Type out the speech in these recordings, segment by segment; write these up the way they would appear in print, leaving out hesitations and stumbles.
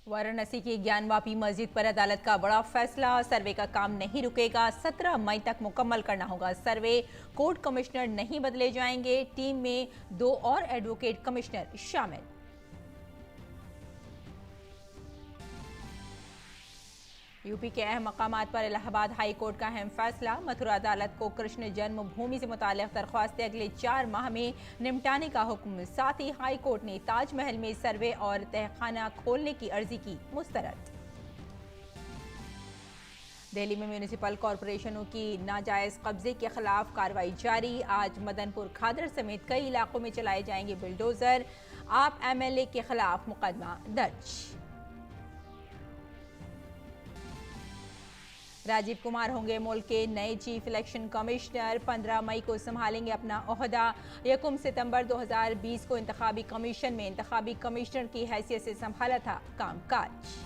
वाराणसी की ज्ञानवापी मस्जिद पर अदालत का बड़ा फैसला। सर्वे का काम नहीं रुकेगा, 17 मई तक मुकम्मल करना होगा सर्वे। कोर्ट कमिश्नर नहीं बदले जाएंगे, टीम में 2 और एडवोकेट कमिश्नर शामिल। यूपी के अहम मकामात पर इलाहाबाद हाई कोर्ट का अहम फैसला। मथुरा अदालत को कृष्ण जन्मभूमि से मुताल्लिक दरख्वास्तें अगले 4 माह में निपटाने का हुक्म। साथ ही हाई कोर्ट ने ताजमहल में सर्वे और तहखाना खोलने की अर्जी की मुस्तरद। दिल्ली में म्यूनिसिपल कॉरपोरेशनों की नाजायज कब्जे के खिलाफ कार्रवाई जारी। आज मदनपुर खादर समेत कई इलाकों में चलाए जाएंगे बुलडोजर। आप एमएलए के खिलाफ मुकदमा दर्ज। राजीव कुमार होंगे मुल्क के नए चीफ इलेक्शन कमिश्नर। 15 मई को संभालेंगे अपना ओहदा। 1 सितंबर 2020 को इंतखाबी कमीशन में इंतखाबी कमिश्नर की हैसियत से संभाला था कामकाज।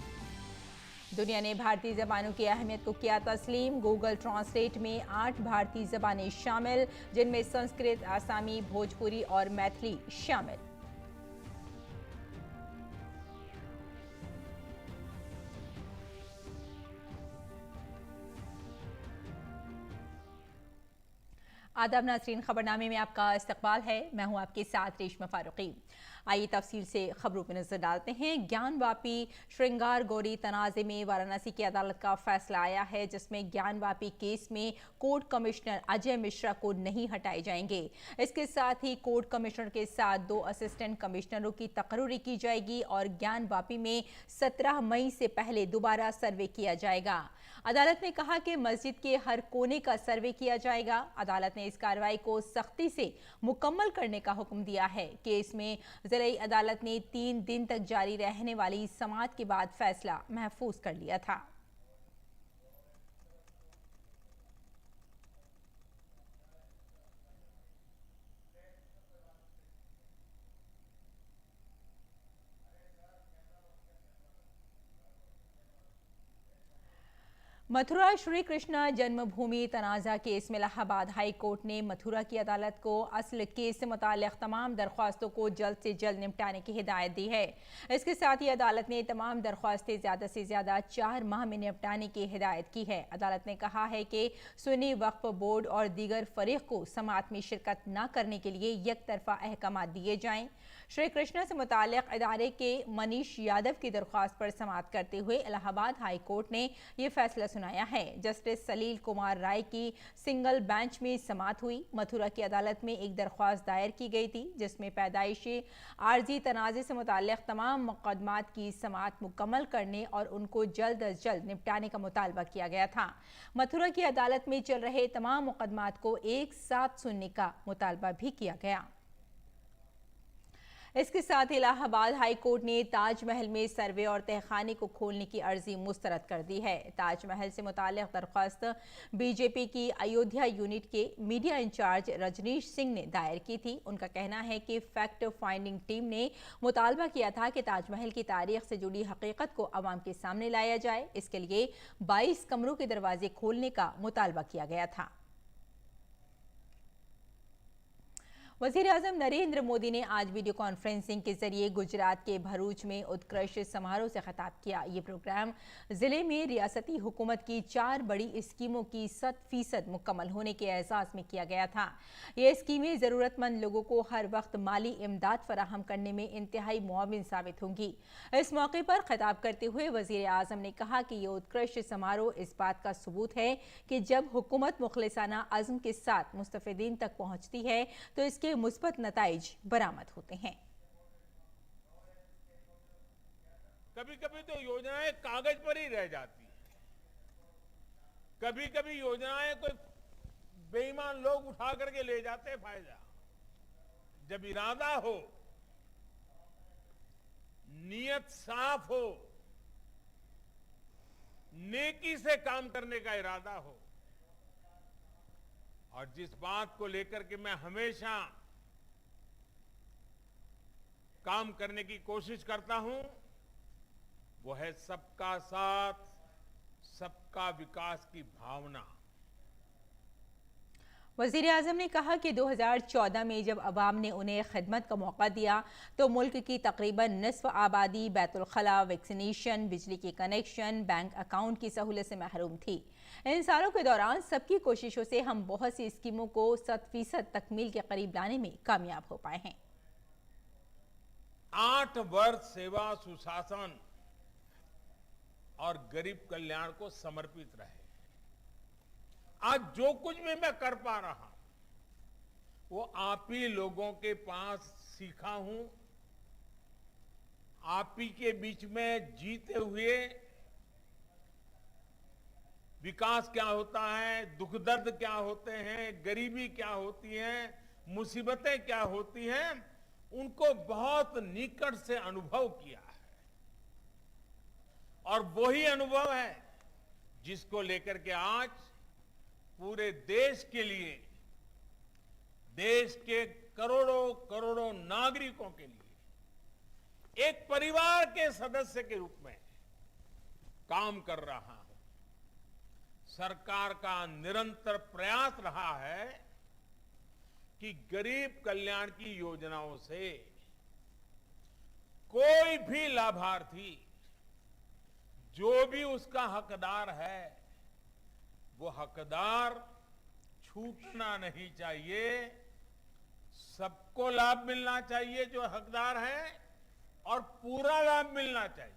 दुनिया ने भारतीय जबानों की अहमियत को किया तस्लीम। गूगल ट्रांसलेट में 8 भारतीय जबानें शामिल, जिनमें संस्कृत, आसामी, भोजपुरी और मैथिली शामिल। आदाब नाज़रीन, खबरनामे में आपका इस्तकबाल है। मैं हूं आपके साथ रेशमा फारूकी। आइए तफसील से खबरों पर नजर डालते हैं। ज्ञानवापी श्रृंगार गौरी तनाज़े में वाराणसी की अदालत का फैसला आया है, जिसमें ज्ञानवापी केस में कोर्ट कमिश्नर अजय मिश्रा को नहीं हटाए जाएंगे। इसके साथ ही कोर्ट कमिश्नर के साथ 2 असिस्टेंट कमिश्नरों की तकर्री की जाएगी और ज्ञानवापी में 17 मई से पहले दोबारा सर्वे किया जाएगा। अदालत ने कहा कि मस्जिद के हर कोने का सर्वे किया जाएगा। अदालत ने इस कार्रवाई को सख्ती से मुकम्मल करने का हुक्म दिया है। केस में ज़िला अदालत ने 3 दिन तक जारी रहने वाली समाअत के बाद फैसला महफूज कर लिया था। मथुरा श्री कृष्ण जन्मभूमि तनाज़ा केस में इलाहाबाद हाई कोर्ट ने मथुरा की अदालत को असल केस से मुताल्लिक़ तमाम दरख्वास्तों को जल्द से जल्द निपटाने की हिदायत दी है। इसके साथ ही अदालत ने तमाम दरख्वास्तें ज़्यादा से ज़्यादा 4 माह में निपटाने की हिदायत की है। अदालत ने कहा है कि सुन्नी वक्फ बोर्ड और दीगर फरीक को समाअत में शिरकत न करने के लिए एक तरफा अहकाम दिए जाएँ। श्री कृष्ण से मुताल्लिक़ इदारे के मनीष यादव की दरख्वास्त पर समाअत करते हुए इलाहाबाद हाई कोर्ट ने यह फैसला सुनाया है। जस्टिस सलील कुमार राय की सिंगल बेंच में समाअत हुई। मथुरा की अदालत में एक दरख्वास्त दायर की गई थी, जिसमें पैदाइशी आर्जी तनाज़े से मुताल्लिक़ तमाम मुकदमात की समाअत मुकम्मल करने और उनको जल्द अज जल्द निपटाने का मुतालबा किया गया था। मथुरा की अदालत में चल रहे तमाम मुकदमात को एक साथ सुनने का मुतालबा भी किया गया। इसके साथ इलाहाबाद हाई कोर्ट ने ताजमहल में सर्वे और तहखाने को खोलने की अर्जी मुस्तरद कर दी है। ताजमहल से मुताल्लिक़ दरख्वास्त बीजेपी की अयोध्या यूनिट के मीडिया इंचार्ज रजनीश सिंह ने दायर की थी। उनका कहना है कि फैक्ट फाइंडिंग टीम ने मुतालबा किया था कि ताजमहल की तारीख से जुड़ी हकीकत को अवाम के सामने लाया जाए। इसके लिए 22 कमरों के दरवाजे खोलने का मुतालबा किया गया था। वज़ीर-ए-आज़म नरेंद्र मोदी ने आज वीडियो कॉन्फ्रेंसिंग के जरिए गुजरात के भरूच में उत्कृष्ट समारोह से खिताब किया। ये प्रोग्राम जिले में रियासती हुकूमत की 4 बड़ी स्कीमों की 100% मुकम्मल होने के एजाज में किया गया था। ये स्कीमें ज़रूरतमंद लोगों को हर वक्त माली इमदाद फराहम करने में इंतहाई मुआविन साबित होंगी। इस मौके पर खिताब करते हुए वज़ीर-ए-आज़म ने कहा कि ये उत्कृष्ट समारोह इस बात का सबूत है कि जब हुकूमत मुखलिसाना अज़्म के साथ मुस्तफ़ीदीन तक पहुँचती है तो इसके मुस्बत नताइज बरामद होते हैं। कभी कभी तो योजनाएं कागज पर ही रह जाती हैं। कभी कभी योजनाएं कोई बेईमान लोग उठा करके ले जाते हैं फायदा। जब इरादा हो, नीयत साफ हो, नेकी से काम करने का इरादा हो, और जिस बात को लेकर के मैं हमेशा काम करने की कोशिश करता हूं, वो है सबका साथ, सबका विकास की भावना। वज़ीर आज़म ने कहा कि 2014 में जब अवाम ने उन्हें खिदमत का मौका दिया तो मुल्क की तकरीबन निस्फ आबादी बैतुल खला, वैक्सीनेशन, बिजली के कनेक्शन, बैंक अकाउंट की सहूलत से महरूम थी। इन सालों के दौरान सबकी कोशिशों से हम बहुत सी स्कीमों को 100% तकमील के करीब लाने में कामयाब हो पाए हैं। 8 वर्ष सेवा, सुशासन और गरीब कल्याण को समर्पित रहे। आज जो कुछ भी मैं कर पा रहा हूं वो आप ही लोगों के पास सीखा हूं, आप ही के बीच में जीते हुए विकास क्या होता है, दुख दर्द क्या होते हैं, गरीबी क्या होती है, मुसीबतें क्या होती हैं, उनको बहुत निकट से अनुभव किया है। और वही अनुभव है जिसको लेकर के आज पूरे देश के लिए, देश के करोड़ों करोड़ों नागरिकों के लिए एक परिवार के सदस्य के रूप में काम कर रहा हूं। सरकार का निरंतर प्रयास रहा है कि गरीब कल्याण की योजनाओं से कोई भी लाभार्थी, जो भी उसका हकदार है, वो हकदार छूटना नहीं चाहिए। सबको लाभ मिलना चाहिए जो हकदार है, और पूरा लाभ मिलना चाहिए।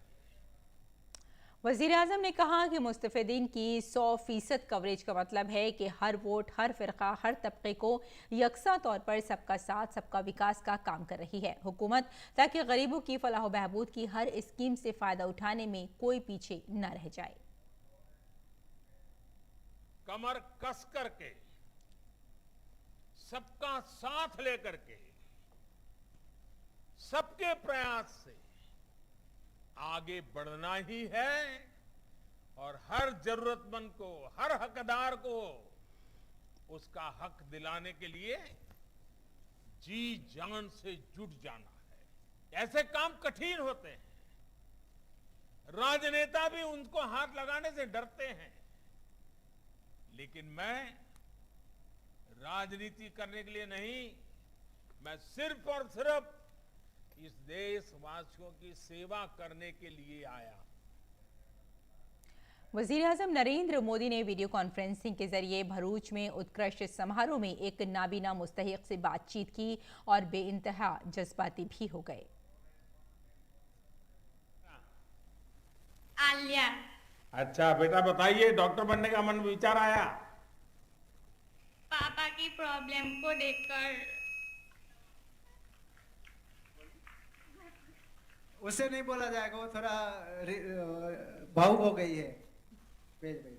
वज़ीर आज़म ने कहा कि मुस्तफ़ीदीन की 100% कवरेज का मतलब है कि हर वोट, हर फिरका, हर तबके को यकसा तौर पर सबका साथ, सबका विकास का काम कर रही है हुकूमत, ताकि गरीबों की फलाह बहबूद की हर स्कीम से फ़ायदा उठाने में कोई पीछे न रह जाए। कमर कस करके, सबका साथ लेकर के, सबके प्रयास से आगे बढ़ना ही है, और हर जरूरतमंद को, हर हकदार को उसका हक दिलाने के लिए जी जान से जुट जाना है। ऐसे काम कठिन होते हैं, राजनेता भी उनको हाथ लगाने से डरते हैं, लेकिन मैं राजनीति करने के लिए नहीं, मैं सिर्फ और सिर्फ इस देशवासियों की सेवा करने के लिए आया। वज़ीर आज़म नरेंद्र मोदी ने वीडियो कॉन्फ्रेंसिंग के जरिए भरूच में उत्कृष्ट समारोह में एक नाबीना मुस्तहिक से बातचीत की और बेइंतहा जज्बाती भी हो गए। आलिया। अच्छा बेटा, बताइए, डॉक्टर बनने का मन विचार आया? पापा की प्रॉब्लम को देखकर। उससे नहीं बोला जाएगा, वो थोड़ा भावुक हो गई है। भेज भेज।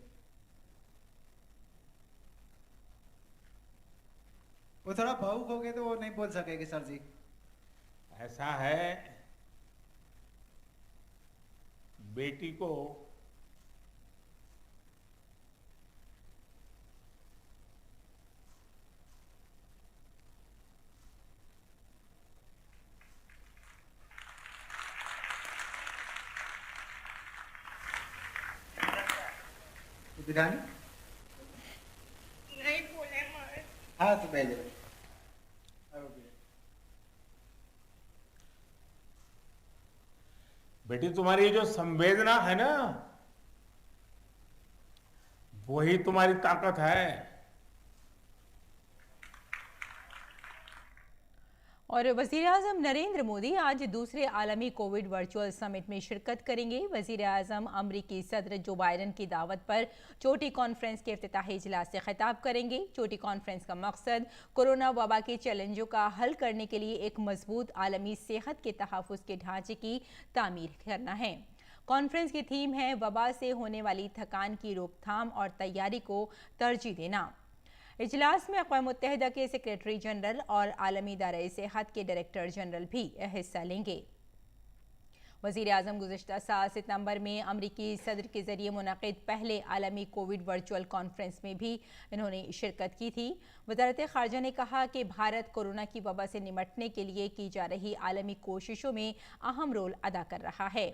वो थोड़ा भावुक हो गए तो वो नहीं बोल सकेगी सर जी। ऐसा है, बेटी को दिखानी नहीं बोले मगर। हाँ तो भेज दे। बेटी, तुम्हारी जो संवेदना है ना, वही तुम्हारी ताकत है। और वज़ीर आज़म नरेंद्र मोदी आज दूसरे आलमी कोविड वर्चुअल समिट में शिरकत करेंगे। वज़ीर आज़म अमरीकी सदर जो बाइडन की दावत पर चोटी कॉन्फ्रेंस के इफ्तिताही इजलास से खिताब करेंगे। चोटी कॉन्फ्रेंस का मकसद कोरोना वबा के चैलेंजों का हल करने के लिए एक मजबूत आलमी सेहत के तहफ़्फ़ुज़ के ढांचे की तामीर करना है। कॉन्फ्रेंस की थीम है वबा से होने वाली थकान की रोकथाम और तैयारी को तरजीह देना। इजलास में अक़वाम मुत्तहिदा के सेक्रेटरी जनरल और आलमी इदारे सेहत के डायरेक्टर जनरल भी हिस्सा लेंगे। वज़ीर आज़म गुज़िश्ता साल सितंबर में अमरीकी सदर के जरिए मुनक़िद पहले आलमी कोविड वर्चुअल कॉन्फ्रेंस में भी इन्होंने शिरकत की थी। वज़ारत ख़ारजा ने कहा कि भारत कोरोना की वबा से निमटने के लिए की जा रही आलमी कोशिशों में अहम रोल अदा कर रहा है।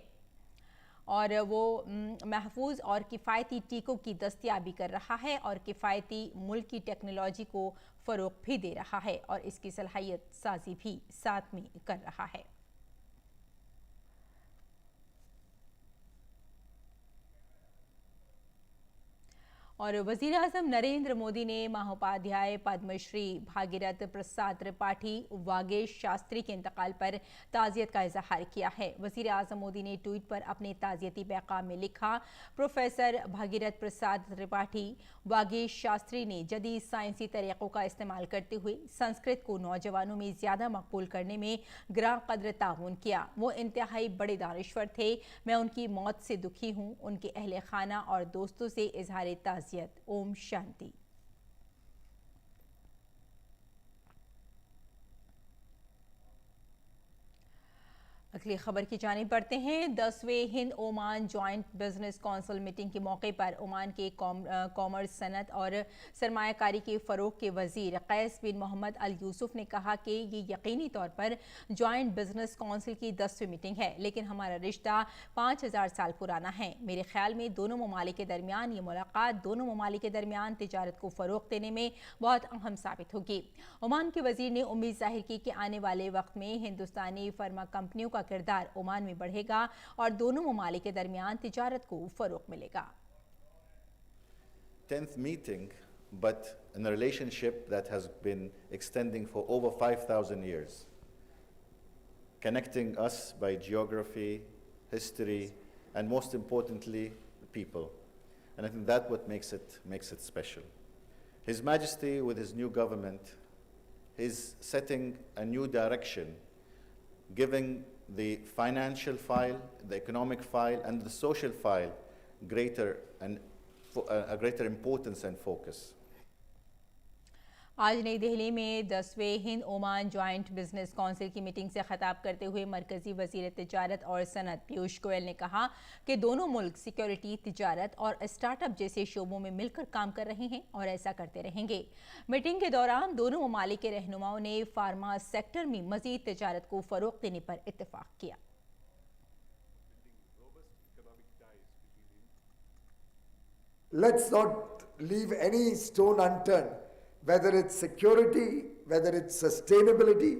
और वो महफूज और किफ़ायती टीकों की दस्तयाबी कर रहा है और किफ़ायती मुल्क की टेक्नोलॉजी को फ़रोग़ भी दे रहा है और इसकी सलाहियत साजी भी साथ में कर रहा है। और वज़ीर आज़म नरेंद्र मोदी ने महोपाध्याय पद्मश्री भागीरथ प्रसाद त्रिपाठी वागेश शास्त्री के इंतकाल पर ताज़ियत का इजहार किया है। वज़ीर आज़म मोदी ने ट्वीट पर अपने ताज़ियती पैगाम में लिखा, प्रोफेसर भागीरथ प्रसाद त्रिपाठी वागेश शास्त्री ने जदीद साइंसी तरीक़ों का इस्तेमाल करते हुए संस्कृत को नौजवानों में ज़्यादा मकबूल करने में ग्रां कद्र ताउन किया। वो इंतहाई बड़े दानिश्वर थे। मैं उनकी मौत से दुखी हूँ। उनके अहले खाना और दोस्तों से इजहार ताज़ियत। ओम शांति। अगली खबर की जानिब बढ़ते हैं। 10वें Hind Oman joint business council meeting के मौके पर ओमान के कॉमर्स, सनत और सरमायाकारी के फ़रोग़ के वज़ीर कैस बिन मोहम्मद अल यूसुफ ने कहा कि ये यकीनी तौर पर जॉइंट बिजनेस काउंसिल की 10वीं मीटिंग है, लेकिन हमारा रिश्ता 5000 साल पुराना है। मेरे ख्याल में दोनों ममालिक के दरमियान ये मुलाकात दोनों ममालिक के दरमियान तिजारत को फ़रोग़ देने में बहुत अहम साबित होगी। ओमान के वज़ीर ने उम्मीद जाहिर की कि आने वाले वक्त में हिंदुस्तानी फार्मा कंपनियों का किरदार ओमान में बढ़ेगा और दोनों ममालिक के दरमियान तिजारत को फ़रोग़ मिलेगा। 10th meeting, but in a relationship that has been extending for over 5,000 years, connecting us by geography, history, and most importantly, people. And I think that's what makes it special. His Majesty, with his new government, is setting a new direction, giving the financial file, the economic file, and the social file a greater importance and focus. आज नई दिल्ली में 10वें Hind Oman joint business council की meeting से खिताब करते हुए मरकजी वजीर तिजारत और सनत पीयूष गोयल ने कहा कि दोनों मुल्क सिक्योरिटी, तिजारत और स्टार्टअप जैसे शोबों में मिलकर काम कर रहे हैं और ऐसा करते रहेंगे। मीटिंग के दौरान दोनों ममालिक के रहनुमाओं ने फार्मा सेक्टर में मजीद तिजारत को फ़रोग़ देने पर इत्तेफाक किया। Let's not leave any stone unturned, whether it's security, whether it's sustainability,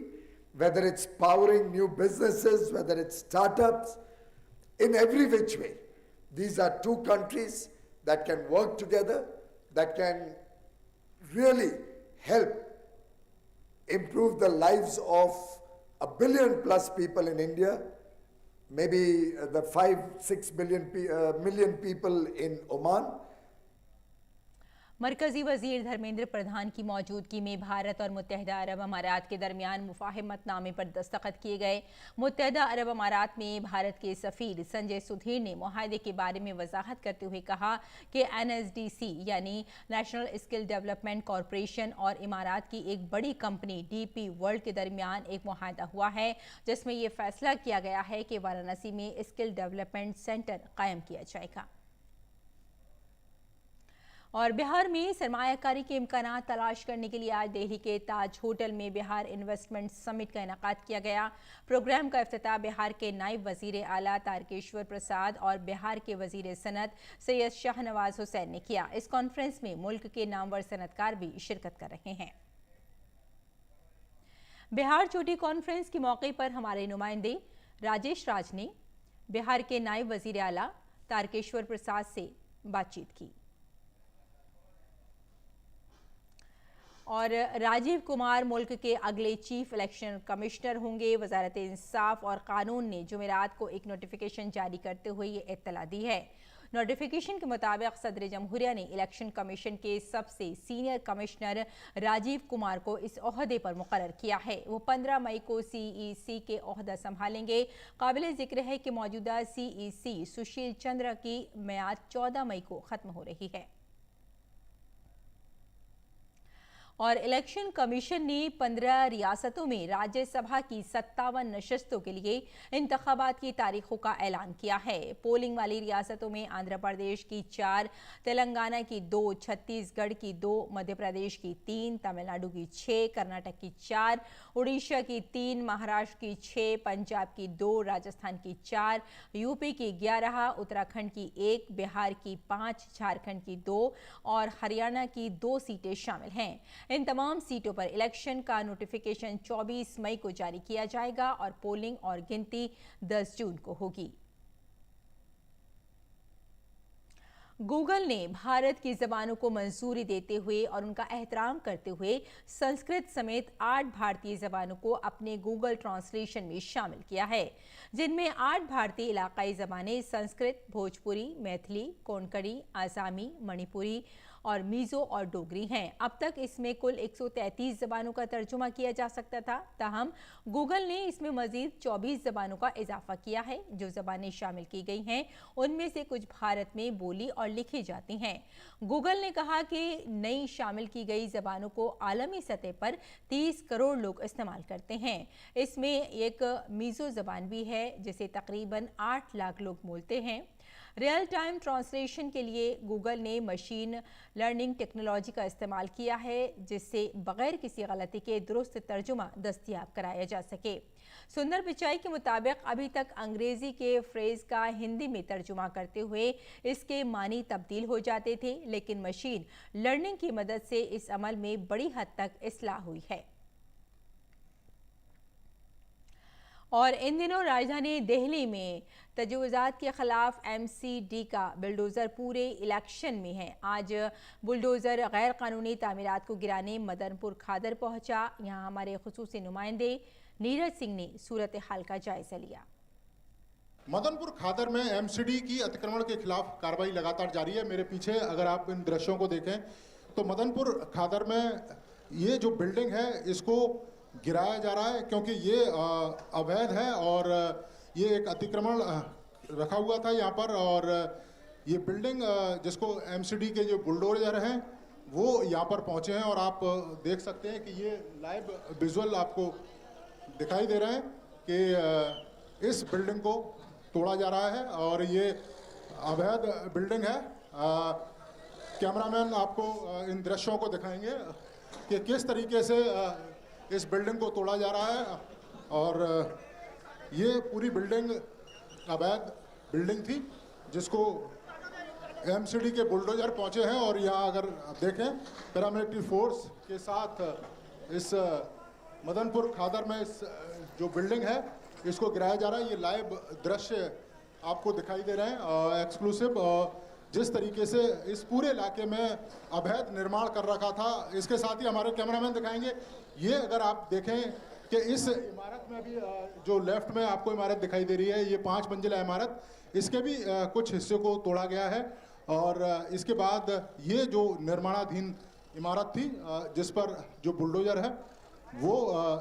whether it's powering new businesses, whether it's startups, in every which way. These are two countries that can work together, that can really help improve the lives of 1 billion plus people in India, maybe the 5-6 million people in Oman. मरकजी वजीर धर्मेंद्र प्रधान की मौजूदगी में भारत और मुत्तहिदा अरब अमारात के दरमियान मुफाहमतनामे पर दस्तखत किए गए। मुत्तहिदा अरब अमारात में भारत के सफ़ीर संजय सुधीर ने मुआहदे के बारे में वजाहत करते हुए कहा कि NSDC यानी नेशनल स्किल डेवलपमेंट कॉरपोरेशन और इमारात की एक बड़ी कंपनी DP वर्ल्ड के दरमियान एक मुआहदा हुआ है, जिसमें यह फैसला किया गया है कि वाराणसी में स्किल डेवलपमेंट सेंटर कायम किया जाएगा। और बिहार में सरमायाकारी के इम्कानात तलाश करने के लिए आज दिल्ली के ताज होटल में बिहार इन्वेस्टमेंट समिट का इनेकाद किया गया। प्रोग्राम का इफ्तिताह बिहार के नायब वजीर आला तारकेश्वर प्रसाद और बिहार के वजीर सनत सैयद शाहनवाज हुसैन ने किया। इस कॉन्फ्रेंस में मुल्क के नामवर सनतकार भी शिरकत कर रहे हैं। बिहार चोटी कॉन्फ्रेंस के मौके पर हमारे नुमाइंदे राजेश राज ने बिहार के नायब वजीर आला तारकेश्वर प्रसाद से बातचीत की और राजीव कुमार मुल्क के अगले चीफ इलेक्शन कमिश्नर होंगे। वजारत इंसाफ और कानून ने जुमेरात को एक नोटिफिकेशन जारी करते हुए ये इत्तला दी है। नोटिफिकेशन के मुताबिक सदर जमहूरिया ने इलेक्शन कमीशन के सबसे सीनियर कमिश्नर राजीव कुमार को इस ओहदे पर मुकर्रर किया है। वो 15 मई को CEC के ओहदा संभालेंगे। काबिल जिक्र है कि मौजूदा CEC सुशील चंद्र की मियाद 14 मई को ख़त्म हो रही है। और इलेक्शन कमीशन ने 15 रियासतों में राज्यसभा की 57 नशस्तों के लिए इंतखाबात की तारीखों का ऐलान किया है। पोलिंग वाली रियासतों में आंध्र प्रदेश की 4, तेलंगाना की 2, छत्तीसगढ़ की 2, मध्य प्रदेश की 3, तमिलनाडु की 6, कर्नाटक की 4, उड़ीसा की 3, महाराष्ट्र की 6, पंजाब की 2, राजस्थान की 4, यूपी की 11, उत्तराखंड की 1, बिहार की 5, झारखंड की 2 और हरियाणा की 2 सीटें शामिल हैं। इन तमाम सीटों पर इलेक्शन का नोटिफिकेशन 24 मई को जारी किया जाएगा और पोलिंग और गिनती 10 जून को होगी। गूगल ने भारत की ज़बानों को मंजूरी देते हुए और उनका एहतराम करते हुए संस्कृत समेत 8 भारतीय ज़बानों को अपने गूगल ट्रांसलेशन में शामिल किया है, जिनमें 8 भारतीय इलाकाई ज़बानें संस्कृत, भोजपुरी, मैथिली, कोंकणी, आसामी, मणिपुरी और मीज़ो और डोगरी हैं। अब तक इसमें कुल 133 ज़बानों का तर्जुमा किया जा सकता था, ताहम गूगल ने इसमें मज़ीद 24 ज़बानों का इजाफा किया है। जो ज़बानें शामिल की गई हैं उनमें से कुछ भारत में बोली और लिखी जाती हैं। गूगल ने कहा कि नई शामिल की गई ज़बानों को आलमी सतह पर 30 करोड़ लोग इस्तेमाल करते हैं। इसमें एक मीज़ो ज़बान भी है जिसे तकरीबन 8 लाख लोग बोलते हैं। रियल टाइम ट्रांसलेशन के लिए गूगल ने मशीन लर्निंग टेक्नोलॉजी का इस्तेमाल किया है, जिससे बगैर किसी गलती के दुरुस्त तर्जुमा दस्तयाब कराया जा सके। सुंदर पिचाई के मुताबिक अभी तक अंग्रेजी के फ्रेज का हिंदी में तर्जुमा करते हुए इसके मानी तब्दील हो जाते थे, लेकिन मशीन लर्निंग की मदद से इस अमल में बड़ी हद तक इस्लाह हुई है। और इन दिनों राजधानी दिल्ली में तजवीज़ात के खिलाफ MCD का बुलडोज़र पूरे इलेक्शन में है। आज बुलडोज़र गैर कानूनी तामीरात को गिराने मदनपुर खादर पहुंचा। यहां हमारे खुसूसी नुमाइंदे नीरज सिंह ने सूरत हाल का जायजा लिया। मदनपुर खादर में MCD की अतिक्रमण के खिलाफ कार्रवाई लगातार जारी है। मेरे पीछे अगर आप इन दृश्यों को देखें तो मदनपुर खादर में ये जो बिल्डिंग है इसको गिराया जा रहा है, क्योंकि ये अवैध है और ये एक अतिक्रमण रखा हुआ था यहाँ पर। और ये बिल्डिंग जिसको MCD के जो बुलडोजर हैं वो यहाँ पर पहुँचे हैं और आप देख सकते हैं कि ये लाइव विजुअल आपको दिखाई दे रहे हैं कि इस बिल्डिंग को तोड़ा जा रहा है और ये अवैध बिल्डिंग है। कैमरामैन आपको इन दृश्यों को दिखाएंगे कि किस तरीके से इस बिल्डिंग को तोड़ा जा रहा है। और ये पूरी बिल्डिंग अवैध बिल्डिंग थी जिसको MCD के बुलडोजर पहुंचे हैं और यहाँ अगर आप देखें पैरामिलिट्री फोर्स के साथ इस मदनपुर खादर में इस जो बिल्डिंग है इसको गिराया जा रहा है। ये लाइव दृश्य आपको दिखाई दे रहे हैं एक्सक्लूसिव। जिस तरीके से इस पूरे इलाके में अवैध निर्माण कर रखा था, इसके साथ ही हमारे कैमरामैन दिखाएंगे। ये अगर आप देखें कि इस इमारत में भी जो लेफ्ट में आपको इमारत दिखाई दे रही है, ये 5 मंजिला इमारत, इसके भी कुछ हिस्से को तोड़ा गया है। और इसके बाद ये जो निर्माणाधीन इमारत थी जिस पर जो बुलडोजर है वो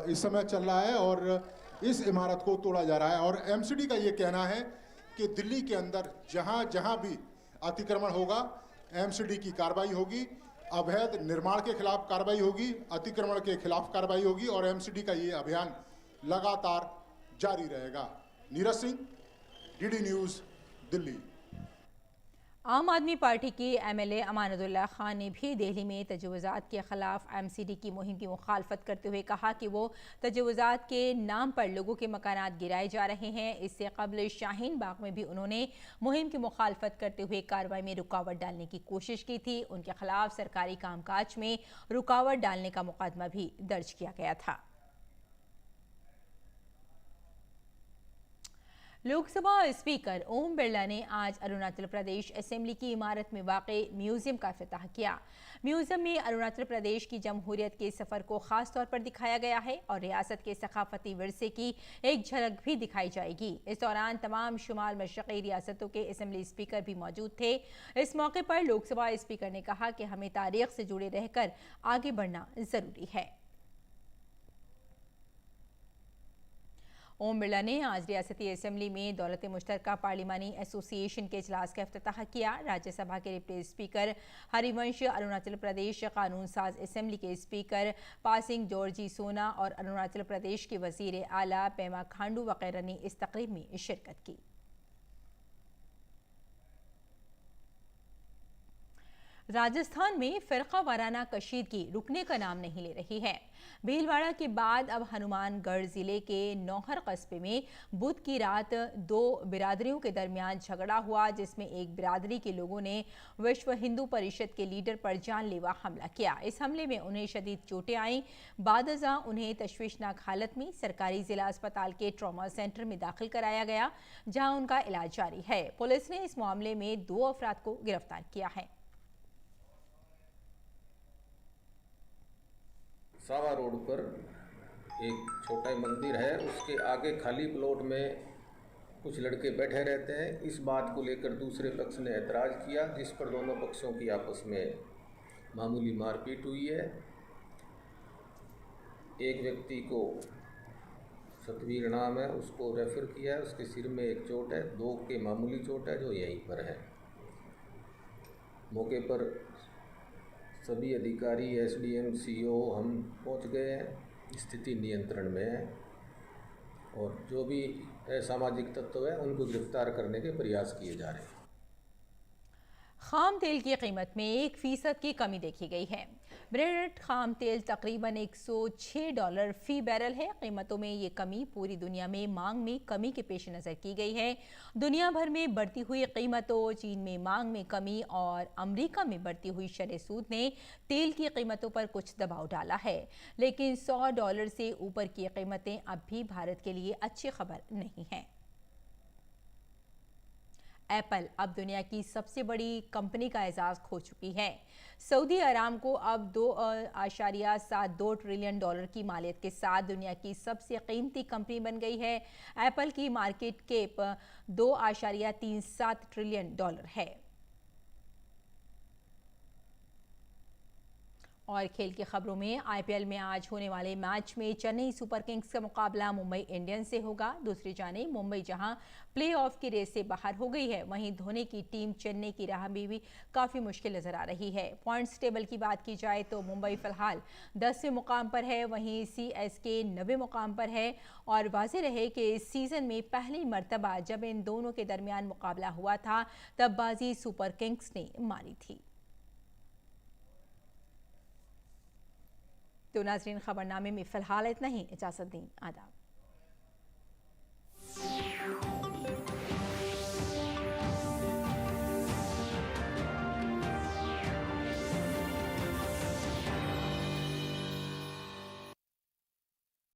इस समय चल रहा है और इस इमारत को तोड़ा जा रहा है। और MCD का ये कहना है कि दिल्ली के अंदर जहाँ जहाँ भी अतिक्रमण होगा MCD की कार्रवाई होगी, अवैध निर्माण के खिलाफ कार्रवाई होगी, अतिक्रमण के खिलाफ कार्रवाई होगी और MCD का ये अभियान लगातार जारी रहेगा। Neeraj Singh, DD news, Delhi. आम आदमी पार्टी की MLA अमानुल्लाह खान ने भी दिल्ली में तजवीज़ात के खिलाफ MCD की मुहिम की मुखालफत करते हुए कहा कि वो तजवीज़ात के नाम पर लोगों के मकानात गिराए जा रहे हैं। इससे कबल शाहीन बाग में भी उन्होंने मुहिम की मुखालफत करते हुए कार्रवाई में रुकावट डालने की कोशिश की थी। उनके खिलाफ सरकारी कामकाज में रुकावट डालने का मुकदमा भी दर्ज किया गया था। लोकसभा स्पीकर ओम बिरला ने आज अरुणाचल प्रदेश असेंबली की इमारत में वाक़े म्यूजियम का इफ्तिताह किया। म्यूजियम में अरुणाचल प्रदेश की जमहूरियत के सफ़र को ख़ास तौर पर दिखाया गया है और रियासत के सकाफती विरसे की एक झलक भी दिखाई जाएगी। इस दौरान तमाम शुमाल मशरक़ी रियासतों के असेंबली स्पीकर भी मौजूद थे। इस मौके पर लोकसभा स्पीकर ने कहा कि हमें तारीख़ से जुड़े रहकर आगे बढ़ना ज़रूरी है। ओम बिरला ने आज रियासती असेंबली में दौलत मुश्तरका पार्लिमानी एसोसिएशन के इजलास का इफ्तिताह किया। राज्यसभा के डिप्टी स्पीकर हरिवंश, अरुणाचल प्रदेश कानून साज असेंबली के स्पीकर पासिंग जॉर्जी सोना और अरुणाचल प्रदेश के वजीर आला पेमा खांडू वगैरह ने इस तकरीब में शिरकत की। राजस्थान में फिरका वाराना कशीदगी रुकने का नाम नहीं ले रही है। भीलवाड़ा के बाद अब हनुमानगढ़ जिले के नौहर कस्बे में बुध की रात दो बिरादरियों के दरमियान झगड़ा हुआ, जिसमें एक बिरादरी के लोगों ने विश्व हिंदू परिषद के लीडर पर जानलेवा हमला किया। इस हमले में उन्हें शदीद चोटें आईं। बादअज़ां उन्हें तशवीशनाक हालत में सरकारी जिला अस्पताल के ट्रॉमा सेंटर में दाखिल कराया गया, जहां उनका इलाज जारी है। पुलिस ने इस मामले में 2 अफराद को गिरफ्तार किया है। सावा रोड पर एक छोटा मंदिर है, उसके आगे खाली प्लॉट में कुछ लड़के बैठे रहते हैं। इस बात को लेकर दूसरे पक्ष ने ऐतराज़ किया, जिस पर दोनों पक्षों की आपस में मामूली मारपीट हुई है। एक व्यक्ति को सतवीर नाम है, उसको रेफ़र किया है, उसके सिर में एक चोट है, 2 के मामूली चोट है जो यहीं पर है। मौके पर सभी अधिकारी, एसडीएम, सीओ हम पहुंच गए हैं। स्थिति नियंत्रण में है और जो भी असामाजिक तत्व है उनको गिरफ्तार करने के प्रयास किए जा रहे हैं। खाम तेल की कीमत में 1% की कमी देखी गई है। ब्रेंट खाम तेल तकरीबन $106 फी बैरल है। कीमतों में ये कमी पूरी दुनिया में मांग में कमी के पेश नज़र की गई है। दुनिया भर में बढ़ती हुई कीमतों, चीन में मांग में कमी और अमेरिका में बढ़ती हुई शरह सूद ने तेल की कीमतों पर कुछ दबाव डाला है, लेकिन $100 से ऊपर की कीमतें अब भी भारत के लिए अच्छी खबर नहीं है। एप्पल अब दुनिया की सबसे बड़ी कंपनी का एजाज खो चुकी है। सऊदी अरामको अब $2.72 ट्रिलियन की मालियत के साथ दुनिया की सबसे कीमती कंपनी बन गई है। एप्पल की मार्केट कैप $2.37 ट्रिलियन है। और खेल की खबरों में आईपीएल में आज होने वाले मैच में चेन्नई सुपर किंग्स का मुकाबला मुंबई इंडियंस से होगा। दूसरी जानिब मुंबई जहां प्लेऑफ की रेस से बाहर हो गई है, वहीं धोनी की टीम चेन्नई की राह में भी काफ़ी मुश्किल नजर आ रही है। पॉइंट्स टेबल की बात की जाए तो मुंबई फिलहाल 10वें मुकाम पर है, वहीं सीएसके 9वें मुकाम पर है। और वाज़ेह रहे कि इस सीज़न में पहली मरतबा जब इन दोनों के दरमियान मुकाबला हुआ था, तब बाजी सुपर किंग्स ने मारी थी। तो नाज़रीन, खबरनामे में फ़िलहाल इतना ही। इजाज़त दें, आदाब।